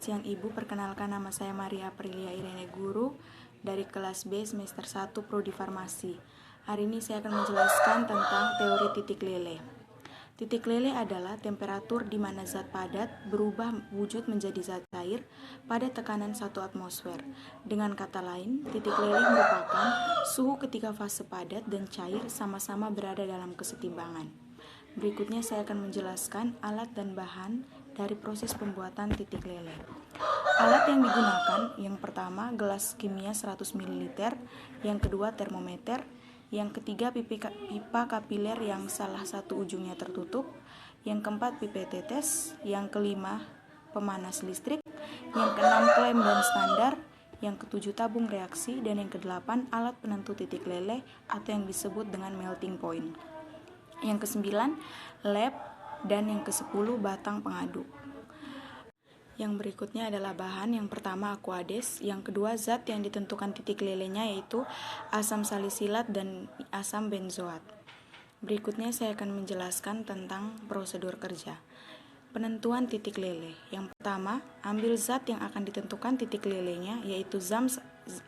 siang Ibu, perkenalkan nama saya Maria Aprilia Irene Guru dari kelas B semester 1 Prodi Farmasi. Hari ini saya akan menjelaskan tentang teori titik leleh. Titik leleh adalah temperatur di mana zat padat berubah wujud menjadi zat cair pada tekanan 1 atmosfer. Dengan kata lain, titik leleh merupakan suhu ketika fase padat dan cair sama-sama berada dalam kesetimbangan. Berikutnya saya akan menjelaskan alat dan bahan dari proses pembuatan titik leleh. Alat yang digunakan, yang pertama gelas kimia 100 ml, yang kedua termometer, yang ketiga pipa kapiler yang salah satu ujungnya tertutup, yang keempat pipet tetes, yang kelima pemanas listrik, yang keenam klem dan standar, yang ketujuh tabung reaksi, dan yang kedelapan alat penentu titik leleh atau yang disebut dengan melting point. Yang kesembilan lab, dan yang kesepuluh batang pengaduk. Yang berikutnya adalah bahan. Yang pertama aquades, yang kedua zat yang ditentukan titik lelehnya yaitu asam salisilat dan asam benzoat. Berikutnya saya akan menjelaskan tentang prosedur kerja. Penentuan titik leleh. Yang pertama, ambil zat yang akan ditentukan titik lelehnya yaitu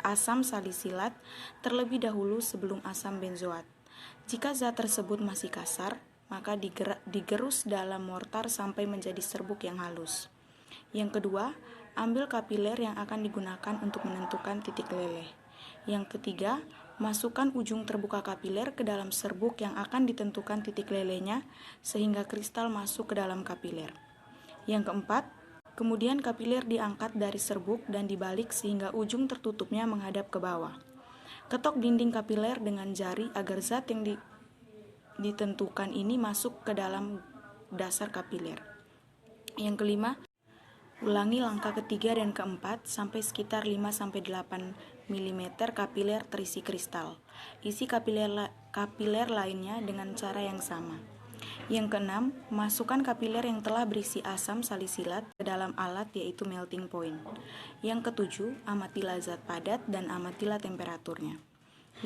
asam salisilat terlebih dahulu sebelum asam benzoat. Jika zat tersebut masih kasar, maka digerus dalam mortar sampai menjadi serbuk yang halus. Yang kedua, ambil kapiler yang akan digunakan untuk menentukan titik leleh. Yang ketiga, masukkan ujung terbuka kapiler ke dalam serbuk yang akan ditentukan titik lelehnya sehingga kristal masuk ke dalam kapiler. Yang keempat, kemudian kapiler diangkat dari serbuk dan dibalik sehingga ujung tertutupnya menghadap ke bawah. Ketok dinding kapiler dengan jari agar zat yang ditentukan ini masuk ke dalam dasar kapiler. Yang kelima, ulangi langkah ketiga dan keempat sampai sekitar 5-8 mm kapiler terisi kristal. Isi kapiler lainnya dengan cara yang sama. Yang keenam, masukkan kapiler yang telah berisi asam salisilat ke dalam alat yaitu melting point. Yang ketujuh, amatilah zat padat dan amatilah temperaturnya.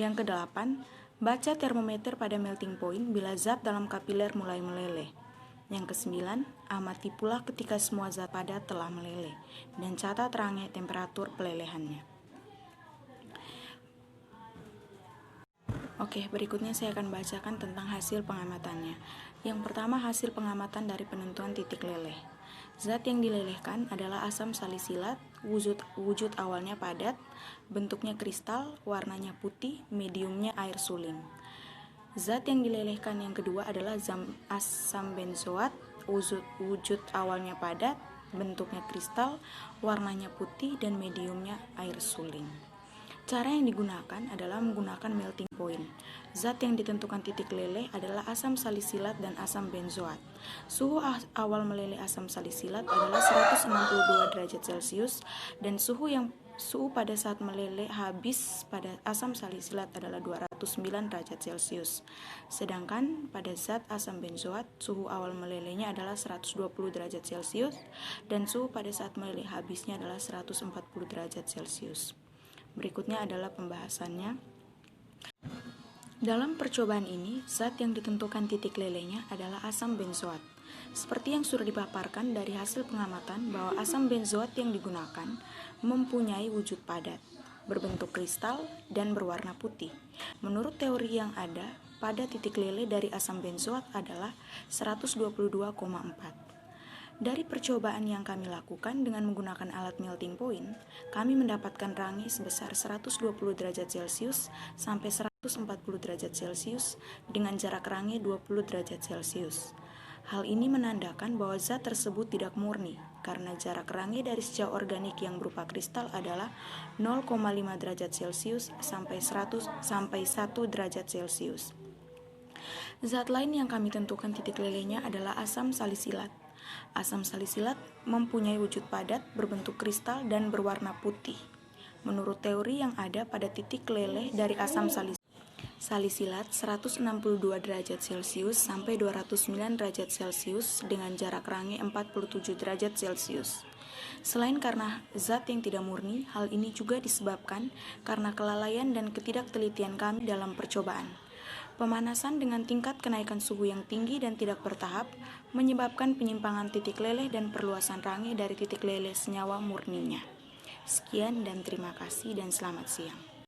Yang kedelapan, baca termometer pada melting point bila zat dalam kapiler mulai meleleh. Yang kesembilan, amati pula ketika semua zat padat telah meleleh dan catat rangkaian temperatur pelelehannya. Oke, berikutnya saya akan bacakan tentang hasil pengamatannya. Yang pertama, hasil pengamatan dari penentuan titik leleh. Zat yang dilelehkan adalah asam salisilat, wujud awalnya padat, bentuknya kristal, warnanya putih, mediumnya air suling. Zat yang dilelehkan yang kedua adalah asam benzoat, wujud awalnya padat, bentuknya kristal, warnanya putih, dan mediumnya air suling. Cara yang digunakan adalah menggunakan melting point. Zat yang ditentukan titik leleh adalah asam salisilat dan asam benzoat. Suhu awal meleleh asam salisilat adalah 162 derajat Celcius dan suhu pada saat meleleh habis pada asam salisilat adalah 209 derajat Celcius. Sedangkan pada zat asam benzoat, suhu awal melelehnya adalah 120 derajat Celcius dan suhu pada saat meleleh habisnya adalah 140 derajat Celcius. Berikutnya adalah pembahasannya. Dalam percobaan ini, zat yang ditentukan titik lelehnya adalah asam benzoat. Seperti yang sudah dipaparkan dari hasil pengamatan bahwa asam benzoat yang digunakan mempunyai wujud padat, berbentuk kristal, dan berwarna putih. Menurut teori yang ada, pada titik leleh dari asam benzoat adalah 122,4. Dari percobaan yang kami lakukan dengan menggunakan alat melting point, kami mendapatkan range sebesar 120 derajat Celcius sampai 140 derajat Celcius dengan jarak range 20 derajat Celcius. Hal ini menandakan bahwa zat tersebut tidak murni karena jarak range dari sejauh organik yang berupa kristal adalah 0,5 derajat Celcius sampai 1 derajat Celcius. Zat lain yang kami tentukan titik lelehnya adalah asam salisilat. Asam salisilat mempunyai wujud padat, berbentuk kristal, dan berwarna putih. Menurut teori yang ada pada titik leleh dari asam salisilat 162 derajat Celcius sampai 209 derajat Celcius dengan jarak range 47 derajat Celcius. Selain karena zat yang tidak murni, hal ini juga disebabkan karena kelalaian dan ketidaktelitian kami dalam percobaan. Pemanasan dengan tingkat kenaikan suhu yang tinggi dan tidak bertahap menyebabkan penyimpangan titik leleh dan perluasan range dari titik leleh senyawa murninya. Sekian dan terima kasih dan selamat siang.